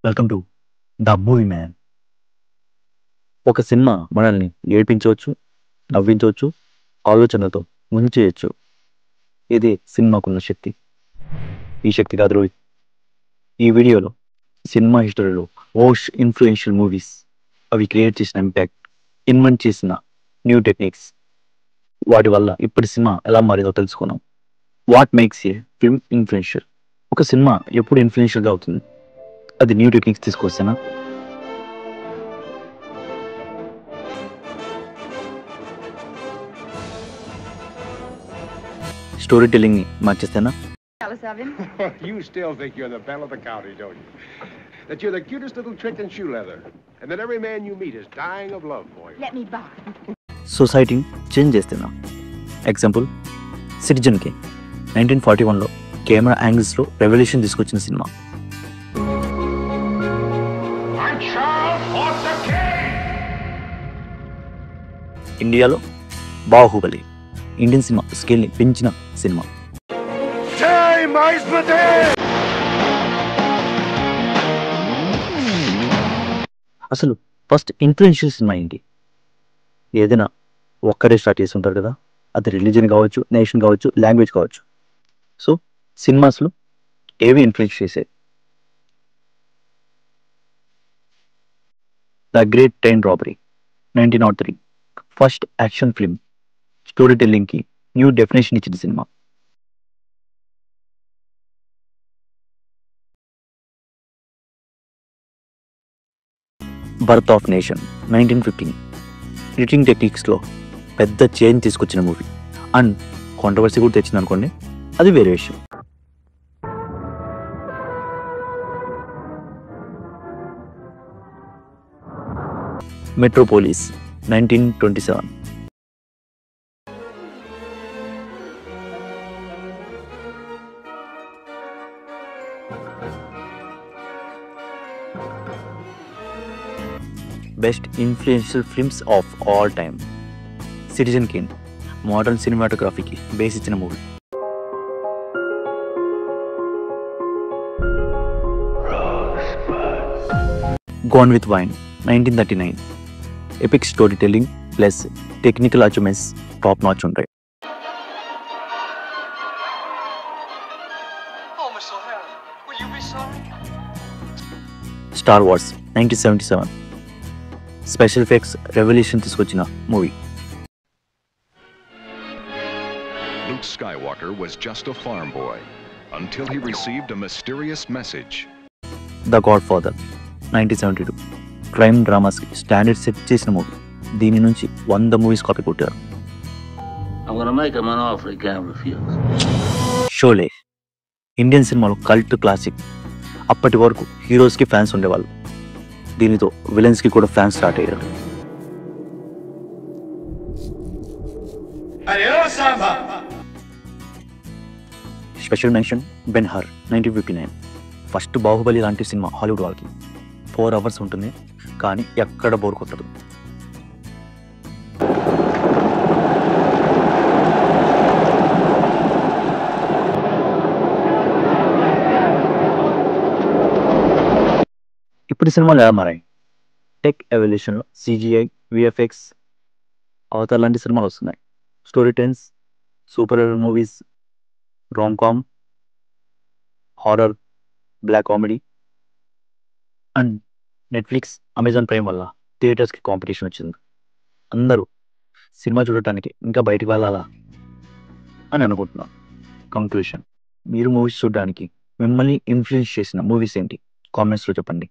Welcome to the movie man. ఒక cinema మనల్ని ఏడ్పించవచ్చు, నవ్వించవచ్చు, ఆలోచనలతో ముంచేయచ్చు. ఇది సినిమాకున్న శక్తి. ఈ శక్తి కాదు రోహిత్. ఈ వీడియోలో సినిమా హిస్టరీలో మోస్ట్ ఇన్ఫ్లుయెన్షియల్ మూవీస్, అవి క్రియేట్ చేసిన ఇంపాక్ట్, ఇన్వెంట్ చేసిన న్యూ టెక్నిక్స్, వాటి వల్ల ఇప్పటి సినిమా ఎలా మారిందో తెలుసుకున్నాం. What makes a film influential? ఒక సినిమా ఎప్పుడు ఇన్ఫ్లుయెన్షియల్గా అవుతుంది? అది న్యూ టెక్నిక్స్ తీసుకొస్తేనా, స్టోరీ టెల్లింగ్ని మార్చేస్తేనా? You still think you're the belle of the county, don't you? That you're the cutest little trick in shoe leather, and that every man you meet is dying of love for you. Let me buy. సొసైటీని change చేస్తేనా? Example citizen కి 1941లో camera యాంగిల్స్లో revolution తీసుకొచ్చిన cinema. ఇండియాలో Baahubali Indian cinema స్కేల్ని పెంచిన cinema. అసలు first influential cinema ఏంటి? ఏదైనా ఒక్కడే start చేసి ఉంటారు కదా, అది రిలీజన్ కావచ్చు, నేషన్ కావచ్చు, లాంగ్వేజ్ కావచ్చు. సో సినిమాస్లో ఏవి ఇన్ఫ్లుయెన్స్ చేసే? The great train robbery 1903 first action film, story టెల్లింగ్కి న్యూ డెఫినేషన్ ఇచ్చిన సినిమా. బర్త్ ఆఫ్ నేషన్ 1915 ఎడిటింగ్ టెక్నిక్స్లో పెద్ద చేంజ్ తీసుకొచ్చిన మూవీ. అండ్ కాంట్రవర్సీ కూడా తెచ్చింది అనుకోండి, అది వేరే విషయం. Metropolis 1927 best influential films of all time. Citizen kane modern సినిమాటోగ్రఫీకి బేస్ ఇచ్చిన movie. Gone with wind 1939 epic story telling plus technical achievements top notch ఉంటాయి. Star wars 1977 special effects revolution తీసుకొచ్చిన movie. Luke Skywalker was just a farm boy until he received a mysterious message. The godfather 1972 crime డ్రామాస్కి standard set చేసిన movie. దీని నుంచి 100 movies copy కొట్టారు. I'm gonna make him an offer he can't refuse. Sholay Indian సినిమాలో cult classic. అప్పటి వరకు హీరోస్కి fans ఉండేవాళ్ళు, దీనితో విలన్స్కి కూడా ఫ్యాన్స్ స్టార్ట్ అయ్యారు. Special mention Ben-Hur 1959 first Baahubali లాంటి సినిమా హాలీవుడ్ వాళ్ళకి. 4 hours ఉంటుంది, కానీ ఎక్కడ బోర్ కొట్టదు. ఇప్పుడు సినిమాలు ఎలా మారాయి? టెక్ ఎవల్యూషన్లో CGI, VFX, అవతార్ లాంటి సినిమాలు వస్తున్నాయి. Story tense, super hero movies, rom com, horror, black comedy. And Netflix, Amazon Prime వల్ల థియేటర్స్కి కాంపిటీషన్ వచ్చింది. అందరూ సినిమా చూడటానికి ఇంకా బయటికి వెళ్ళాలా అని అనుకుంటున్నాను. కంక్లూషన్, మీరు మూవీస్ చూడడానికి మిమ్మల్ని ఇన్ఫ్లుయెన్స్ చేసిన మూవీస్ ఏంటి? కామెంట్స్లో చెప్పండి.